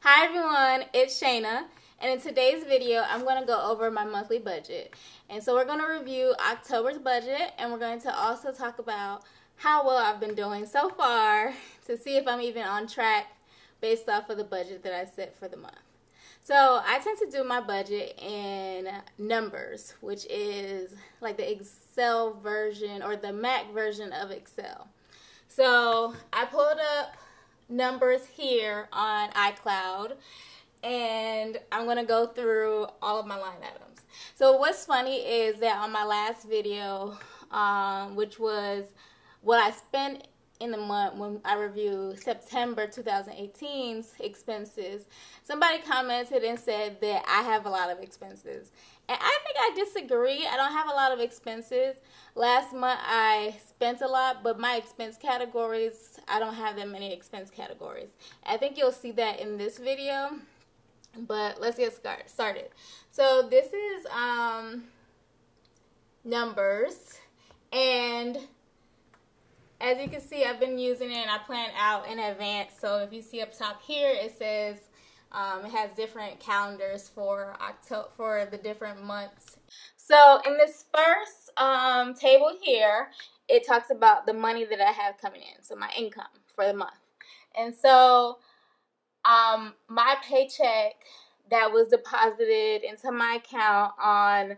Hi everyone, it's Shayna, and in today's video I'm going to go over my monthly budget. And so we're going to review October's budget, and we're going to also talk about how well I've been doing so far to see if I'm even on track based off of the budget that I set for the month. So I tend to do my budget in Numbers, which is like the Excel version or the Mac version of Excel. So I pulled up Numbers here on iCloud, and I'm going to go through all of my line items. So what's funny is that on my last video, which was what I spent in the month when I reviewed September 2018's expenses, somebody commented and said that I have a lot of expenses. And I think I disagree. I don't have a lot of expenses. Last month I spent a lot, but my expense categories, I don't have that many expense categories. I think you'll see that in this video, but let's get started. So this is Numbers, and as you can see, I've been using it and I plan out in advance. So if you see up top here, it says it has different calendars for October, for the different months. So in this first table here, it talks about the money that I have coming in, so my income for the month. And so my paycheck that was deposited into my account on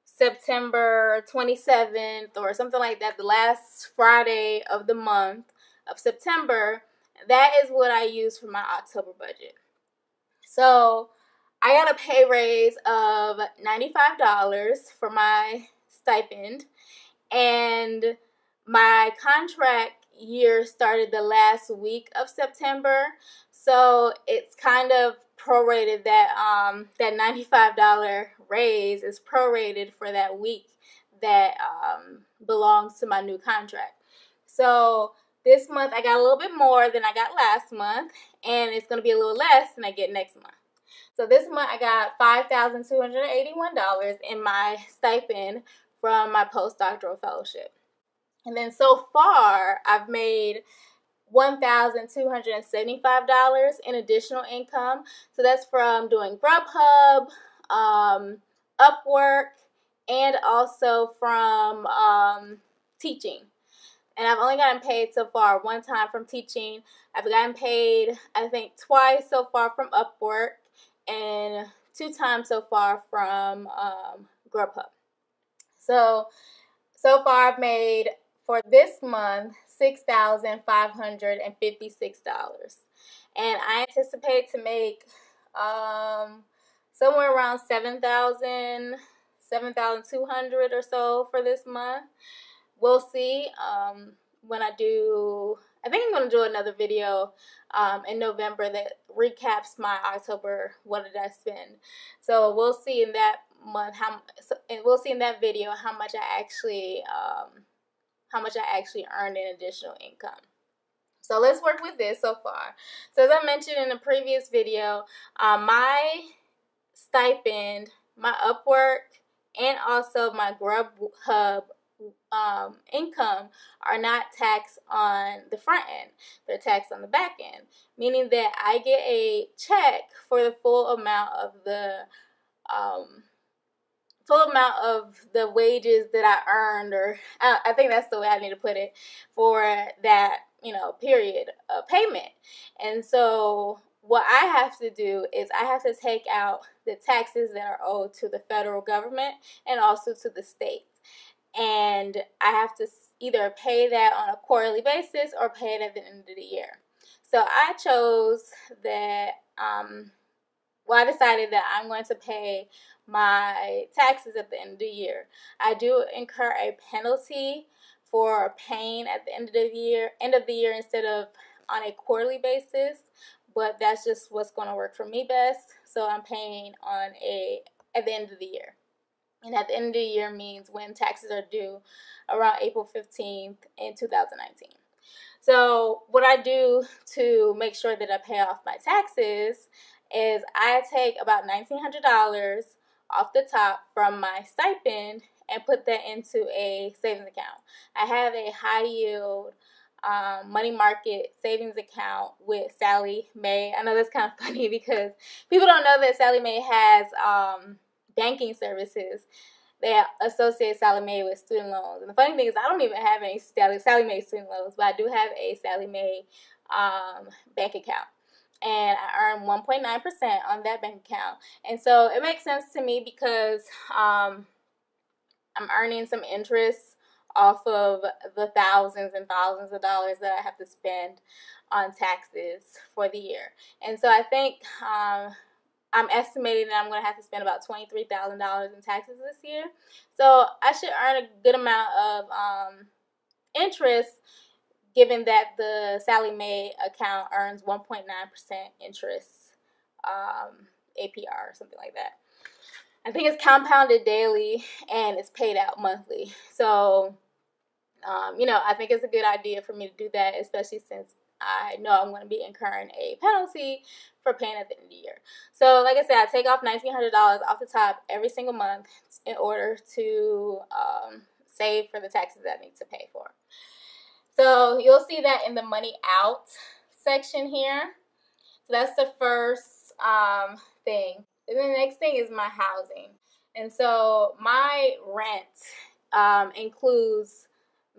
September 27th or something like that, the last Friday of the month of September, that is what I use for my October budget. So I got a pay raise of $95 for my stipend, and my contract year started the last week of September, so it's kind of prorated that that $95 raise is prorated for that week that belongs to my new contract. So this month I got a little bit more than I got last month, and it's going to be a little less than I get next month. So this month I got $5,281 in my stipend from my postdoctoral fellowship. And then so far I've made $1,275 in additional income. So that's from doing Grubhub, Upwork, and also from teaching. And I've only gotten paid so far one time from teaching. I've gotten paid, I think, twice so far from Upwork and 2 times so far from Grubhub. So far I've made, for this month, $6,556. And I anticipate to make somewhere around $7,200 or so for this month. We'll see when I do. I think I'm going to do another video in November that recaps my October, what did I spend. So we'll see in that month we'll see in that video how much I actually earned in additional income. So let's work with this so far. So as I mentioned in the previous video, my stipend, my Upwork, and also my Grubhub income are not taxed on the front end. They're taxed on the back end, meaning that I get a check for the full amount of the wages that I earned, or I think that's the way I need to put it, for that, period of payment. And so what I have to do is I have to take out the taxes that are owed to the federal government and also to the state. And I have to either pay that on a quarterly basis or pay it at the end of the year. So I chose that, I decided that I'm going to pay my taxes at the end of the year. I do incur a penalty for paying at the end of the year instead of on a quarterly basis, but that's just what's going to work for me best. So I'm paying at the end of the year. And at the end of the year means when taxes are due around April 15th in 2019. So what I do to make sure that I pay off my taxes is I take about $1,900 off the top from my stipend and put that into a savings account. I have a high yield money market savings account with Sallie Mae. I know that's kind of funny because people don't know that Sallie Mae has banking services. They associate Sallie Mae with student loans. And the funny thing is I don't even have any Sallie Mae student loans, but I do have a Sallie Mae bank account. And I earn 1.9% on that bank account. And so it makes sense to me because I'm earning some interest off of the thousands and thousands of dollars that I have to spend on taxes for the year. And so I think I'm estimating that I'm going to have to spend about $23,000 in taxes this year. So I should earn a good amount of interest, given that the Sallie Mae account earns 1.9% interest, APR or something like that. I think it's compounded daily and it's paid out monthly. So, I think it's a good idea for me to do that, especially since I know I'm going to be incurring a penalty for paying at the end of the year. So, like I said, I take off $1,900 off the top every single month in order to save for the taxes that I need to pay for. So, you'll see that in the money out section here. So, that's the first thing. And then the next thing is my housing. And so, my rent includes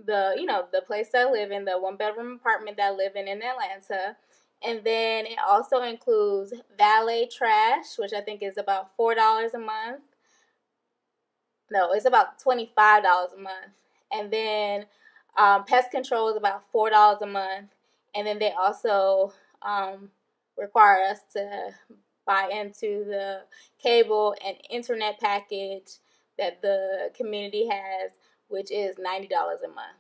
the place that I live in, the 1-bedroom apartment that I live in Atlanta. And then it also includes valet trash, which I think is about $4 a month. No, it's about $25 a month. And then pest control is about $4 a month. And then they also require us to buy into the cable and internet package that the community has, which is $90 a month.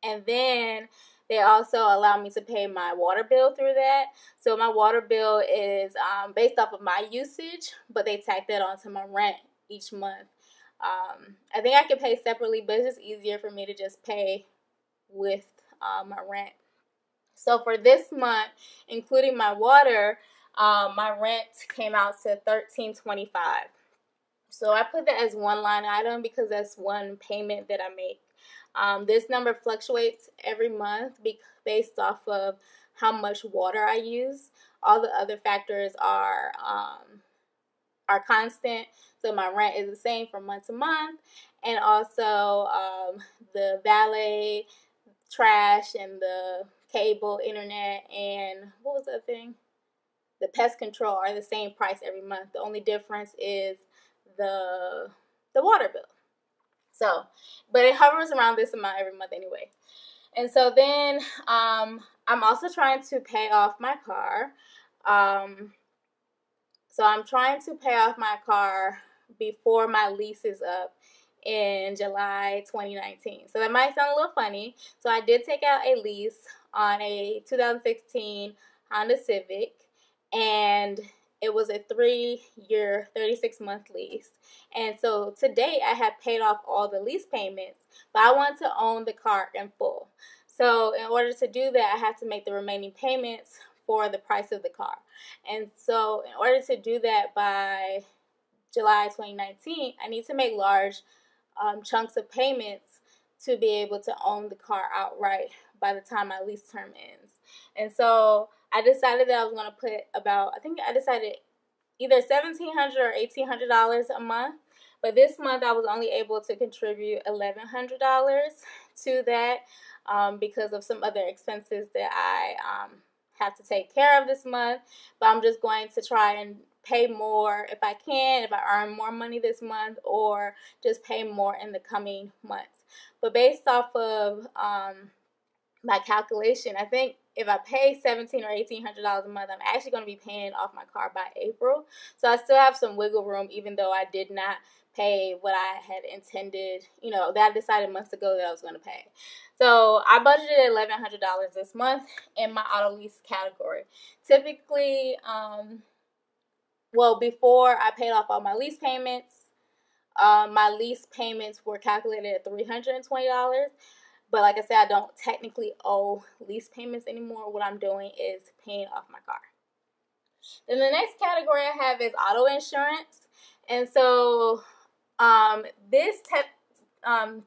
And then they also allow me to pay my water bill through that. So my water bill is based off of my usage, but they tack that onto my rent each month. I think I could pay separately, but it's just easier for me to just pay with my rent. So for this month, including my water, my rent came out to $1,325. So I put that as one line item because that's one payment that I make. This number fluctuates every month based off of how much water I use. All the other factors are constant. So my rent is the same from month to month. And also the valet, trash, and the cable, internet, and what was the other thing? The pest control are the same price every month. The only difference is the water bill. So, but it hovers around this amount every month anyway. And so then I'm also trying to pay off my car. So I'm trying to pay off my car before my lease is up in July 2019. So that might sound a little funny. So I did take out a lease on a 2016 Honda Civic, and it was a 3-year, 36-month lease. And so to date, I have paid off all the lease payments, but I want to own the car in full. So in order to do that, I have to make the remaining payments for the price of the car. And so in order to do that by July 2019, I need to make large chunks of payments to be able to own the car outright by the time my lease term ends. And so I decided that I was going to put I decided either $1,700 or $1,800 a month. But this month I was only able to contribute $1,100 to that because of some other expenses that I have to take care of this month. But I'm just going to try and pay more if I can, if I earn more money this month, or just pay more in the coming months. But based off of my calculation, I think if I pay $1,700 or $1,800 a month, I'm actually going to be paying off my car by April. So I still have some wiggle room, even though I did not pay what I had intended, that I decided months ago that I was going to pay. So I budgeted $1,100 this month in my auto lease category. Typically, before I paid off all my lease payments, my lease payments were calculated at $320. But like I said, I don't technically owe lease payments anymore. What I'm doing is paying off my car. Then the next category I have is auto insurance. And so this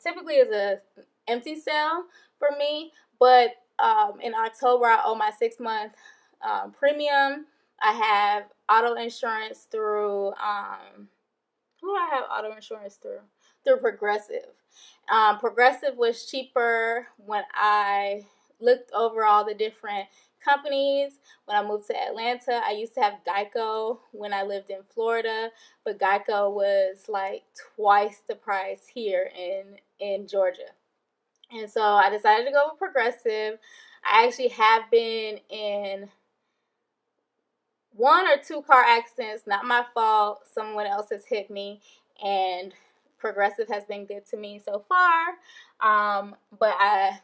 typically is an empty sale for me. But in October, I owe my 6-month premium. I have auto insurance through, who do I have auto insurance through? Through Progressive. Progressive was cheaper when I looked over all the different companies. When I moved to Atlanta, I used to have Geico when I lived in Florida, but Geico was like twice the price here in Georgia. And so I decided to go with Progressive. I actually have been in 1 or 2 car accidents, not my fault. Someone else has hit me, and Progressive has been good to me so far. But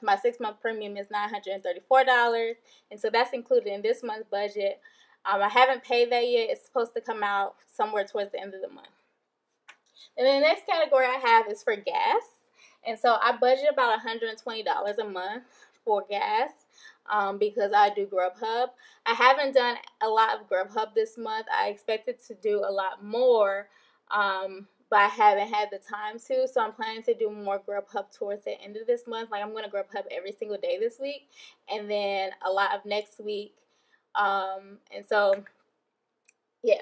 my 6-month premium is $934, and so that's included in this month's budget. I haven't paid that yet. It's supposed to come out somewhere towards the end of the month. And then the next category I have is for gas. And so I budget about $120 a month for gas because I do Grubhub. I haven't done a lot of Grubhub this month. I expected to do a lot more, but I haven't had the time to. So I'm planning to do more Grubhub towards the end of this month. Like I'm going to Grubhub every single day this week, and then a lot of next week. And so, yeah.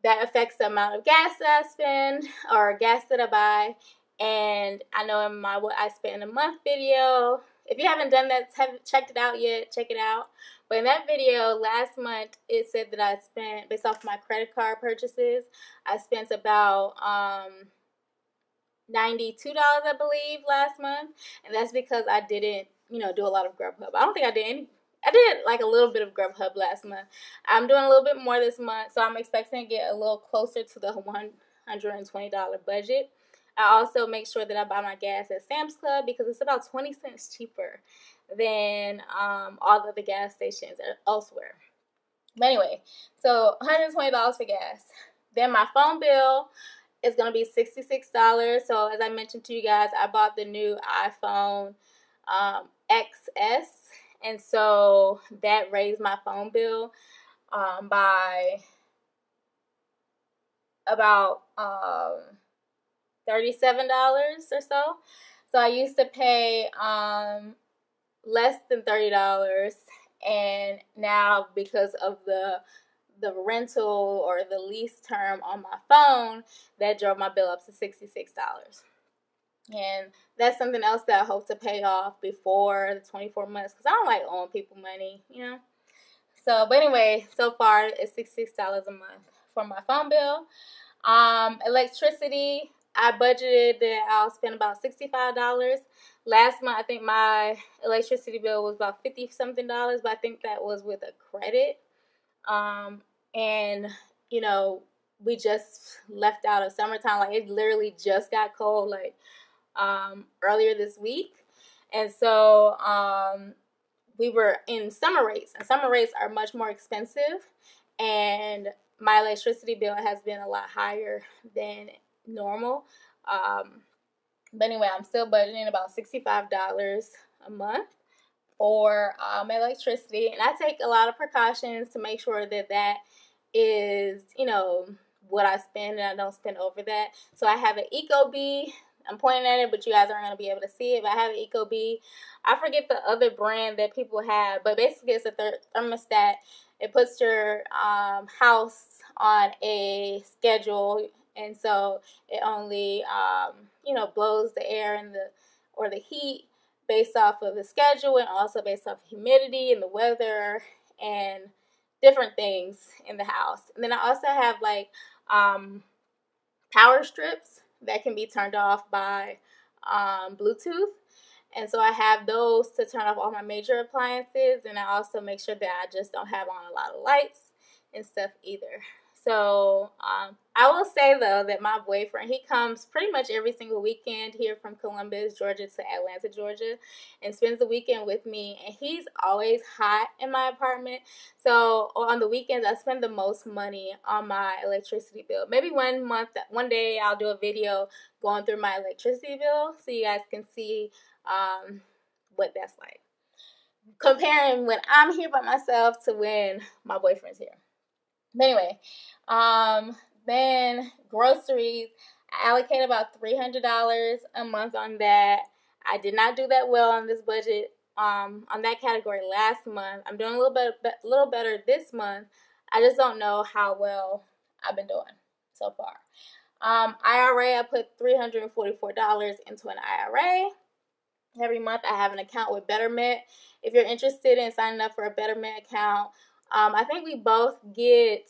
That affects the amount of gas that I spend or gas that I buy. And I know in my what I spent in a month video, if you haven't done that, haven't checked it out yet, check it out. But in that video last month, it said that I spent, based off my credit card purchases, I spent about $92, I believe, last month. And that's because I didn't, do a lot of Grubhub. I don't think I did any. I did like a little bit of Grubhub last month. I'm doing a little bit more this month, so I'm expecting to get a little closer to the $120 budget. I also make sure that I buy my gas at Sam's Club because it's about 20 cents cheaper than all of the gas stations elsewhere. But anyway, so $120 for gas. Then my phone bill is going to be $66. So as I mentioned to you guys, I bought the new iPhone XS. And so that raised my phone bill by about $37 or so. So I used to pay less than $30, and now because of the rental or the lease term on my phone, that drove my bill up to $66. And that's something else that I hope to pay off before the 24 months because I don't like owing people money, So, but anyway, so far it's $66 a month for my phone bill. Electricity, I budgeted that I'll spend about $65. Last month, I think my electricity bill was about $50-something, but I think that was with a credit. And, we just left out of summertime. Like, it literally just got cold, earlier this week. And so we were in summer rates, and summer rates are much more expensive, and my electricity bill has been a lot higher than normal. But anyway, I'm still budgeting about $65 a month for electricity, and I take a lot of precautions to make sure that that is, what I spend, and I don't spend over that. So I have an Ecobee. I'm pointing at it, but you guys aren't going to be able to see it. But I have an Ecobee. I forget the other brand that people have, but basically it's a thermostat. It puts your house on a schedule, and so it only blows the air and the heat based off of the schedule, and also based off humidity and the weather and different things in the house. And then I also have power strips that can be turned off by Bluetooth. And so I have those to turn off all my major appliances, and I also make sure that I just don't have on a lot of lights and stuff either. So I will say, though, that my boyfriend, he comes pretty much every single weekend here from Columbus, Georgia to Atlanta, Georgia, and spends the weekend with me, and he's always hot in my apartment. So on the weekends, I spend the most money on my electricity bill. Maybe one day I'll do a video going through my electricity bill so you guys can see what that's like, comparing when I'm here by myself to when my boyfriend's here. But anyway, then groceries, I allocate about $300 a month on that. I did not do that well on this budget on that category last month. I'm doing a little better this month. I just don't know how well I've been doing so far. IRA, I put $344 into an IRA. Every month I have an account with Betterment. If you're interested in signing up for a Betterment account, I think we both get,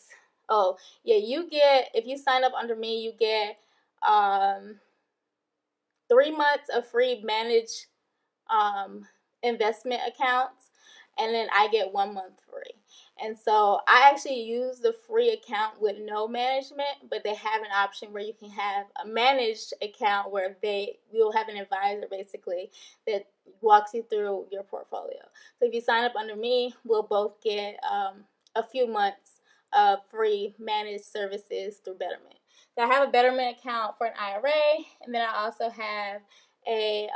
oh yeah, you get, if you sign up under me, you get 3 months of free managed investment accounts, and then I get 1 month free. And so I actually use the free account with no management, but they have an option where you can have a managed account where you'll have an advisor basically that walks you through your portfolio. So if you sign up under me, we'll both get a few months of free managed services through Betterment. So I have a Betterment account for an IRA, and then I also have a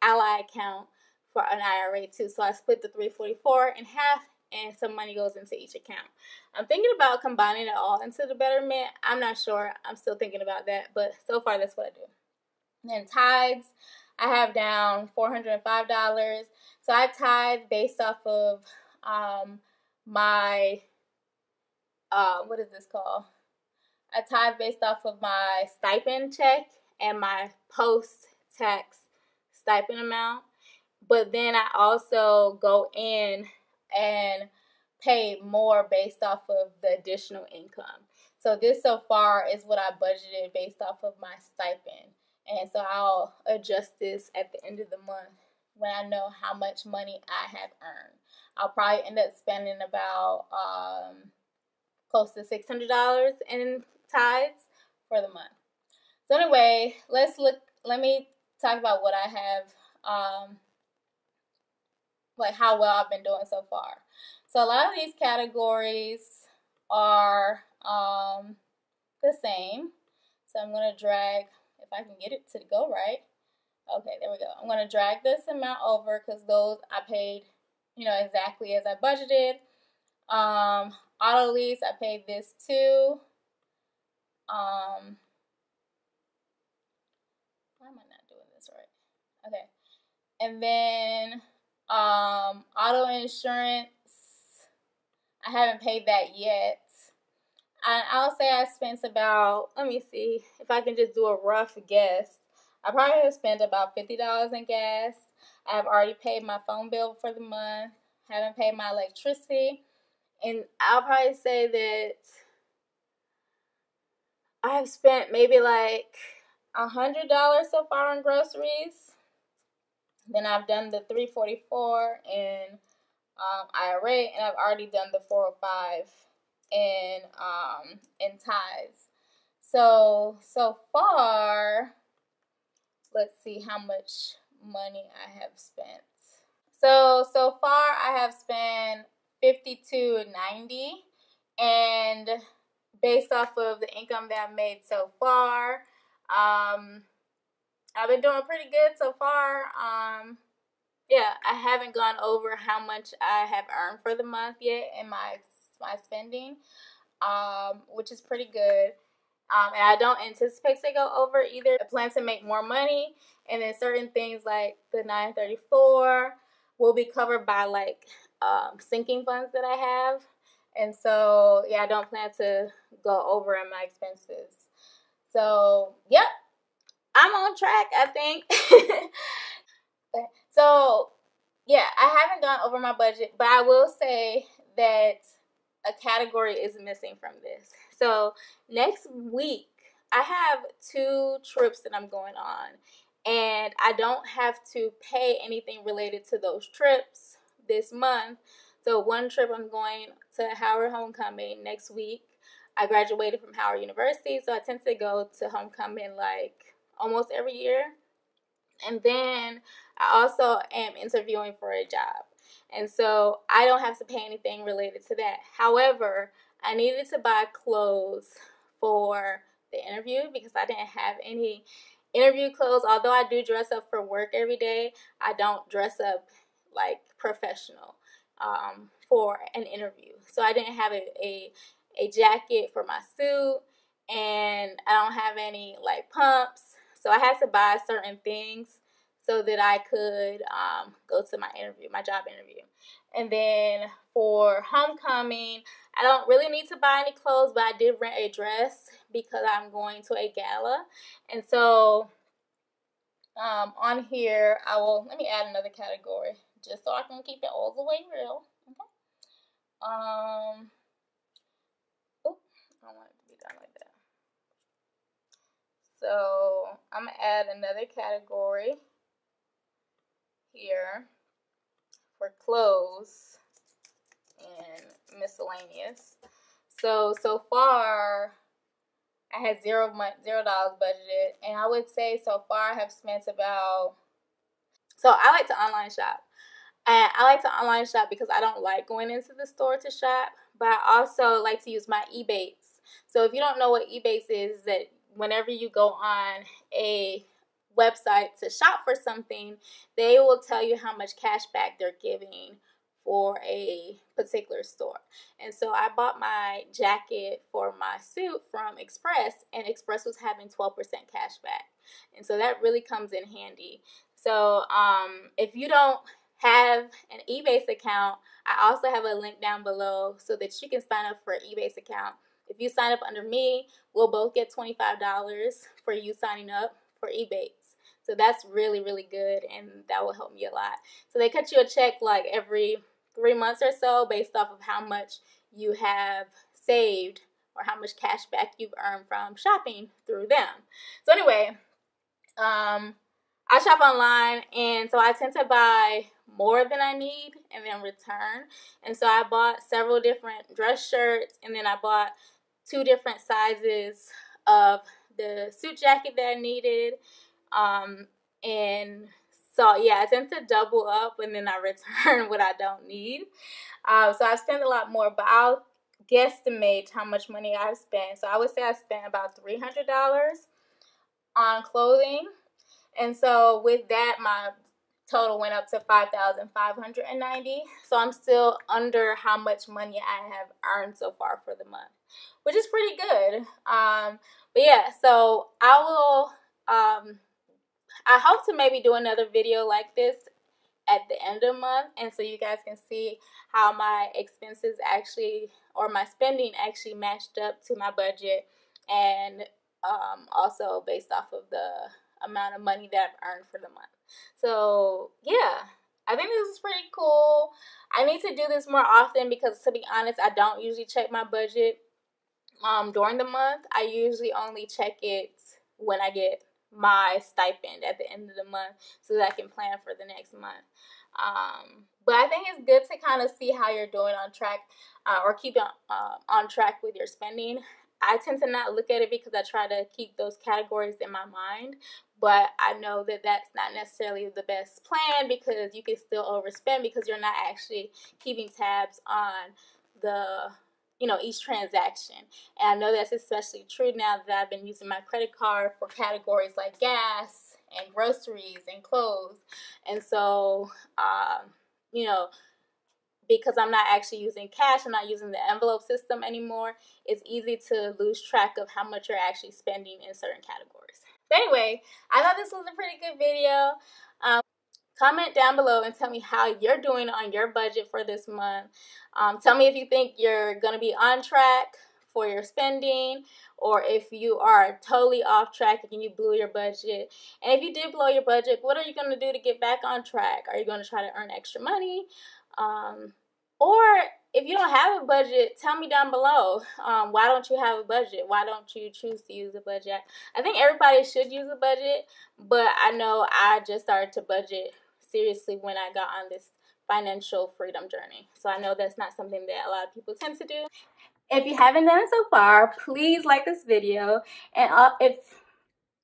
Ally account for an IRA too. So I split the $344 in half, and some money goes into each account. I'm thinking about combining it all into the Betterment. I'm not sure. I'm still thinking about that, but so far that's what I do. And then tithes, I have down $405. So I tithe based off of my what is this called? I tithe based off of my stipend check and my post-tax stipend amount. But then I also go in and pay more based off of the additional income. So this so far is what I budgeted based off of my stipend. And so I'll adjust this at the end of the month when I know how much money I have earned. I'll probably end up spending about close to $600 in tithes for the month. So anyway, let me talk about what I have, like how well I've been doing so far. So a lot of these categories are the same. So I'm going to drag, if I can get it to go right. Okay, there we go. I'm going to drag this amount over because those I paid, exactly as I budgeted. Auto lease, I paid this too. Why am I not doing this right? Okay. And then auto insurance, I haven't paid that yet. I'll say I spent about, let me see if I can just do a rough guess. I probably have spent about $50 in gas. I've already paid my phone bill for the month. Haven't paid my electricity. And I'll probably say that I have spent maybe like $100 so far on groceries. Then I've done the $344 in IRA, and I've already done the $405 in tithes. So far, let's see how much money I have spent. So far I have spent $52.90, and based off of the income that I've made so far, I've been doing pretty good so far. Yeah, I haven't gone over how much I have earned for the month yet in my spending, which is pretty good. And I don't anticipate to go over either. I plan to make more money, and then certain things like the 934 will be covered by like sinking funds that I have. And so, yeah, I don't plan to go over in my expenses. So, yep, I'm on track, I think. So, yeah, I haven't gone over my budget, but I will say that a category is missing from this. So, next week, I have 2 trips that I'm going on, and I don't have to pay anything related to those trips this month. So, one trip I'm going to Howard Homecoming next week. I graduated from Howard University, so I tend to go to homecoming like almost every year. And then I also am interviewing for a job. And so I don't have to pay anything related to that. However, I needed to buy clothes for the interview because I didn't have any interview clothes. Although I do dress up for work every day, I don't dress up like professional for an interview. So I didn't have a jacket for my suit, and I don't have any like pumps. So I had to buy certain things. so that I could go to my interview, my job interview. And then for homecoming, I don't really need to buy any clothes, but I did rent a dress because I'm going to a gala. And so on here, let me add another category just so I can keep it all the way real. Okay. Oop, I don't want it to be done like that. So I'm gonna add another category here for clothes and miscellaneous. So far I had $0 budgeted, and I would say so far I have spent about. So I like to online shop. And I like to online shop because I don't like going into the store to shop, but I also like to use my Ebates. So if you don't know what Ebates is, that whenever you go on a website to shop for something, they will tell you how much cash back they're giving for a particular store. And so I bought my jacket for my suit from Express, and Express was having 12% cash back. And so that really comes in handy. So if you don't have an Ebates account, I also have a link down below so that you can sign up for an Ebates account. If you sign up under me, we'll both get $25 for you signing up for Ebates. So that's really, really good, and that will help me a lot. So they cut you a check like every 3 months or so based off of how much you have saved or how much cash back you've earned from shopping through them. So anyway, I shop online, and so I tend to buy more than I need and then return. And so I bought several different dress shirts, and then I bought 2 different sizes of the suit jacket that I needed. And so yeah, I tend to double up, and then I return what I don't need. So I spend a lot more, but I'll guesstimate how much money I've spent. So I would say I spent about $300 on clothing. And so with that, my total went up to $5,590. So I'm still under how much money I have earned so far for the month, which is pretty good. But yeah, so I hope to maybe do another video like this at the end of the month, and so you guys can see how my expenses actually, or my spending actually matched up to my budget, and also based off of the amount of money that I've earned for the month. So yeah, I think this is pretty cool. I need to do this more often because, to be honest, I don't usually check my budget during the month. I usually only check it when I get my stipend at the end of the month so that I can plan for the next month. But I think it's good to kind of see how you're doing on track, or keep on track with your spending. I tend to not look at it because I try to keep those categories in my mind, but I know that that's not necessarily the best plan because you can still overspend because you're not actually keeping tabs on each transaction. And I know that's especially true now that I've been using my credit card for categories like gas and groceries and clothes. And so, because I'm not actually using cash, I'm not using the envelope system anymore, it's easy to lose track of how much you're actually spending in certain categories. But anyway, I thought this was a pretty good video. Comment down below and tell me how you're doing on your budget for this month. Tell me if you think you're going to be on track for your spending, or if you are totally off track and you blew your budget. And if you did blow your budget, what are you going to do to get back on track? Are you going to try to earn extra money? Or if you don't have a budget, tell me down below. Why don't you have a budget? Why don't you choose to use a budget? I think everybody should use a budget, but I know I just started to budget seriously when I got on this financial freedom journey. So I know that's not something that a lot of people tend to do. If you haven't done it so far, please like this video. And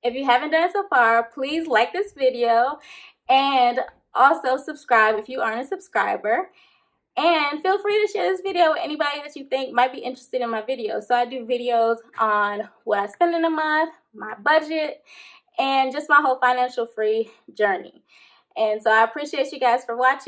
if you haven't done it so far, please like this video. And also subscribe if you aren't a subscriber. And feel free to share this video with anybody that you think might be interested in my videos. So I do videos on what I spend in a month, my budget, and just my whole financial free journey. And so I appreciate you guys for watching.